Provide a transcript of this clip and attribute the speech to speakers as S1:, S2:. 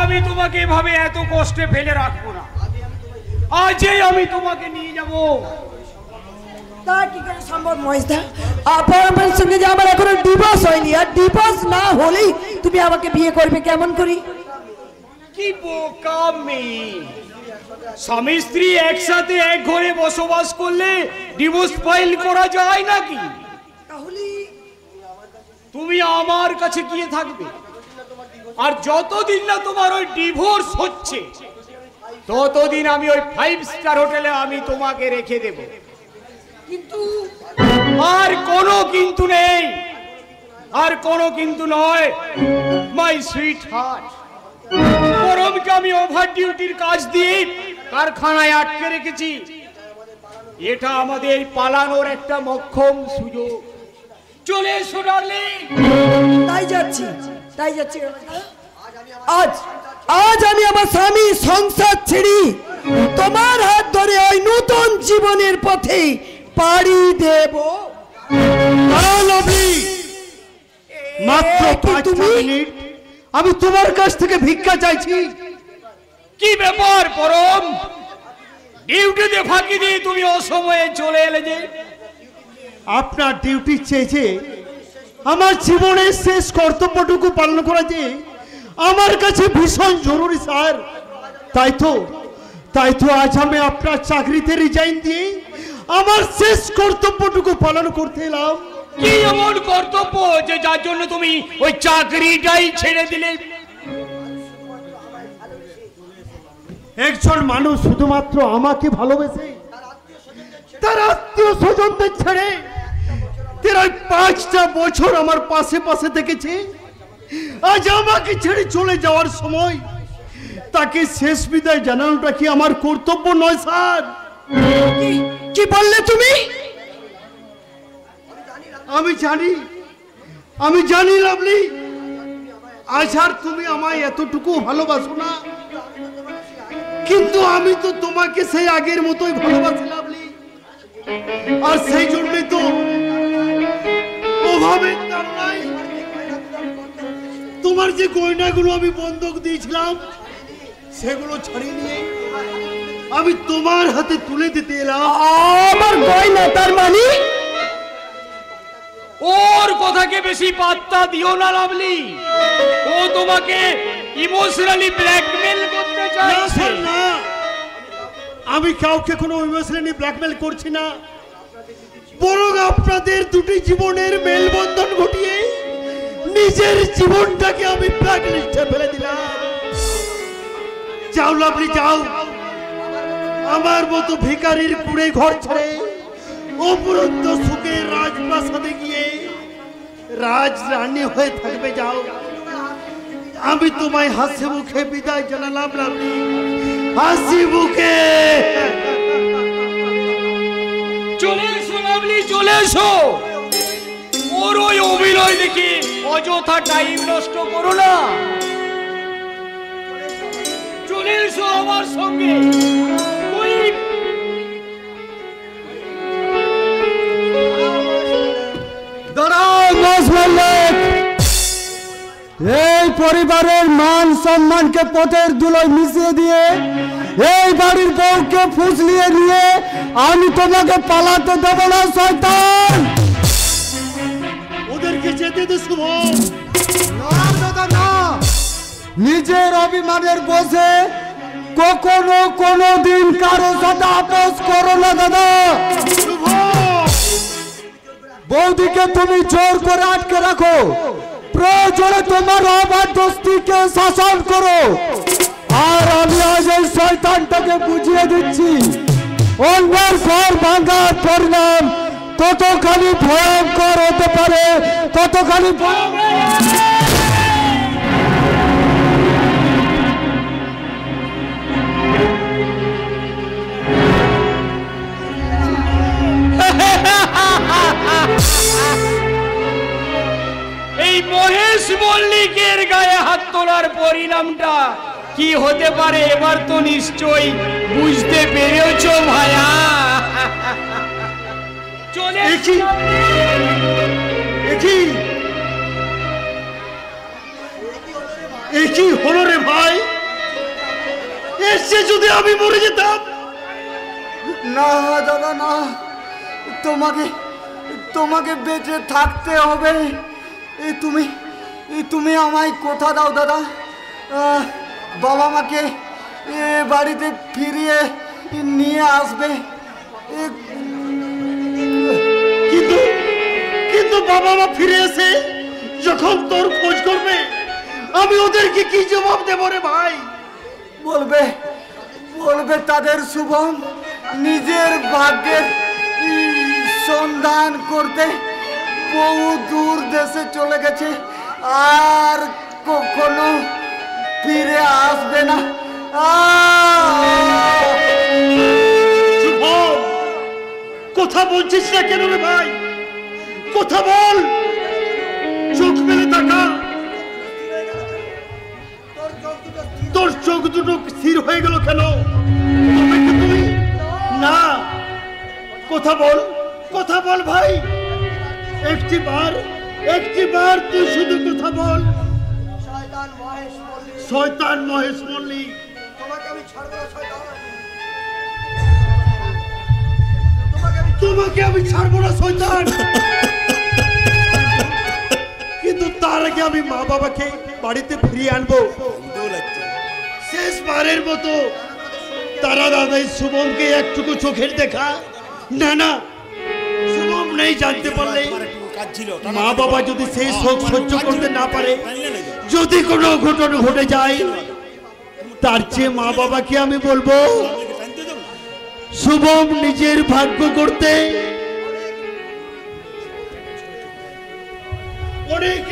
S1: আমি তোমাকে এভাবে এত কষ্টে ফেলে রাখবো না। আজই আমি তোমাকে নিয়ে যাব।
S2: তা কি করে সম্ভব মহেশদা? আপনার সঙ্গে যে আমার এখনো ডিভোর্স হয়নি, আর ডিভোর্স না হলেই তুমি আমাকে বিয়ে করবে কেমন করি?
S1: কি বোকা মেয়ে! স্বামী স্ত্রী একসাথে এক ঘরে বসবাস করলে ডিভোর্স ফাইল করা যায় নাকি?
S2: তাহলে
S1: তুমি আমার কাছে গিয়ে থাকবে, আর যতদিন না তোমার ওই ডিভোর্স হচ্ছে ততদিন আমি ওই 5 স্টার হোটেলে আমি তোমাকে রেখে দেব।
S2: কিন্তু
S1: আর কোনো কিন্তু নেই, আর কোনো কিন্তু নয় মাই সুইট হার্ট। পরমকে আমি ওভার ডিউটির কাজ দিয়ে কারখানায় আটকে রেখেছি। এটা আমাদের পালানোর একটা মক্ষম সুযোগ। চলে এসো ডার্লিং।
S2: তাই যাচ্ছি। আজ আজ আমি আমার স্বামী সংসার ছেড়ে তোমার হাত ধরে ওই নতুন জীবনের পথে পাড়ি দেব।
S3: মাত্র 5 মিনিট আমি তোমার কাছ থেকে ভিক্ষা চাইছি।
S1: কি ব্যাপার পরম? ডিউটিতে ফাঁকি দিয়ে তুমি অসময়ে চলে এলে যে?
S3: আপনার ডিউটি চেয়েছে আমার জীবনের শেষ কর্তব্যটুকু পালন করা যে আমার কাছে ভীষণ জরুরি স্যার। তাই তো আজ আমি আপনার চাকরিতে রিজাইন দিয়ে আমার শেষ কর্তব্যটুকু পালন করতে এলাম।
S1: কি এমন কর্তব্য যে যার জন্য তুমি ওই চাকরিটাই ছেড়ে দিলে?
S3: একজন মানুষ শুধুমাত্র আমাকে ভালোবেসে তার আত্মীয় স্বজনদের ছেড়ে 5টা বছর আমার পাশে পাশে থেকেছে, আজ আমাকে ছেড়ে চলে যাওয়ার সময় তাকে শেষ বিদায় জানানোটা কি আমার কর্তব্য নয় স্যার?
S2: কি বললে তুমি?
S3: আমি জানি লাভলি, আজ আর তুমি আমায় এতটুকু ভালোবাসো না, কিন্তু আমি তো তোমাকে সেই আগের মতোই ভালোবাসি লাভলি। আর সেই জন্যই তো অভাবের তাড়নায় তোমার যে গয়নাগুলো আমি বন্ধক দিয়েছিলাম সেগুলো ছাড়িয়ে নিয়ে আমি তোমার হাতে তুলে দিতে এলাম।
S2: আমার গয়না? তার মানে
S1: ওর কথাকে বেশি পাত্তা দিও না লাভলি। ও তোমাকে ইমোশনালি ব্ল্যাকমেল করতে চাইছে।
S3: না, আমি কাউকে কোনো ইমোশনালি ব্ল্যাকমেল করছি না, বরং আপনাদের দুটি জীবনের মেলবন্ধন ঘটিয়ে নিজের জীবনটাকে আমি ব্ল্যাকলিস্টে ফেলে দিলাম। যাও লাভলি যাও, আমার মতো ভিখারির কুড়ে ঘর ছেড়ে অপরন্ত সুখের রাজপ্রাসাদে গিয়ে রাজরানী হয়ে থাকবে। যাও, আমি তোমায় হাসি মুখে বিদায় জানালাম লাভলি, হাসি মুখে।
S1: চলে এসো লাভলি, চলে এসো। ওর ওই অভিনয় দেখে অযথা টাইম নষ্ট করো না। চলে এসো আমার সঙ্গে।
S4: এই পরিবারের মান সম্মানকে পথের ধুলোয় মিশিয়ে দিয়ে এই বাড়ির বউকে ফুসলিয়ে নিয়ে আমি তোমাকে পালাতে দেব না শয়তান।
S3: ওদেরকে যেতে দে শুভ।
S4: না, নিজের অভিমানের বসে কখনো কোনো দিন কারো সাথে আপোষ করো না দাদা। বৌদিকে তুমি জোর করে আটকে রাখো, প্রয়োজনে তোমার অবাধ্য স্ত্রীকে শাসন করো। আর আমি আজ এই শয়তানটাকে বুঝিয়ে দিচ্ছি, অন্যের ঘর ভাঙার পরিণাম কতখানি ভয়ঙ্কর হতে পারে, কতখানি
S1: এই মহেশ মল্লিকের গায়ে হাত তোলার পরিণামটা কি হতে পারে এবার তো নিশ্চয়ই বুঝতে পেরেছো ভাইয়া। চলে
S3: একই হলো রে ভাই। এসে যদি আমি মরে যেতাম।
S4: না দাদা না, তোমাকে তোমাকে বেঁচে থাকতে হবে। তুমি আমায় কথা দাও দাদা, বাবা মাকে বাড়িতে ফিরিয়ে নিয়ে আসবে।
S3: কিন্তু কিন্তু বাবা মা ফিরে এসে যখন তোর খোঁজ করবে, আমি ওদেরকে কি জবাব দেব রে ভাই?
S4: বলবে তাদের শুভম নিজের ভাগ্যের সন্ধান করতে বহু দূর দেশে চলে গেছে, আর কখনো ফিরে আসবে না।
S3: শুভম, কথা বলছিস না কেন রে ভাই? কথা বল, চোখ মেলে তাকা। তোর চোখ দুটো স্থির হয়ে গেল কেন? তুই না, কথা বল ভাই। একটি বার তুই শুধু কথা বল। শয়তান মহেশ মল্লিক, তোমাকে আমি ছাড়বো না শয়তান। কিন্তু তার আগে আমি মা বাবাকে বাড়িতে ফিরিয়ে আনবো। শেষবারের মতো তারা দাদাই শুভমকে একটুকু চোখের দেখা। না, শুভম নেই জানতে পারলে, মা বাবা যদি সেই শোক সহ্য করতে না পারে, যদি কোনো ঘটনা ঘটে যায়, তার চেয়ে মা বাবাকে আমি বলবো শুভম নিজের ভাগ্য করতে অনেক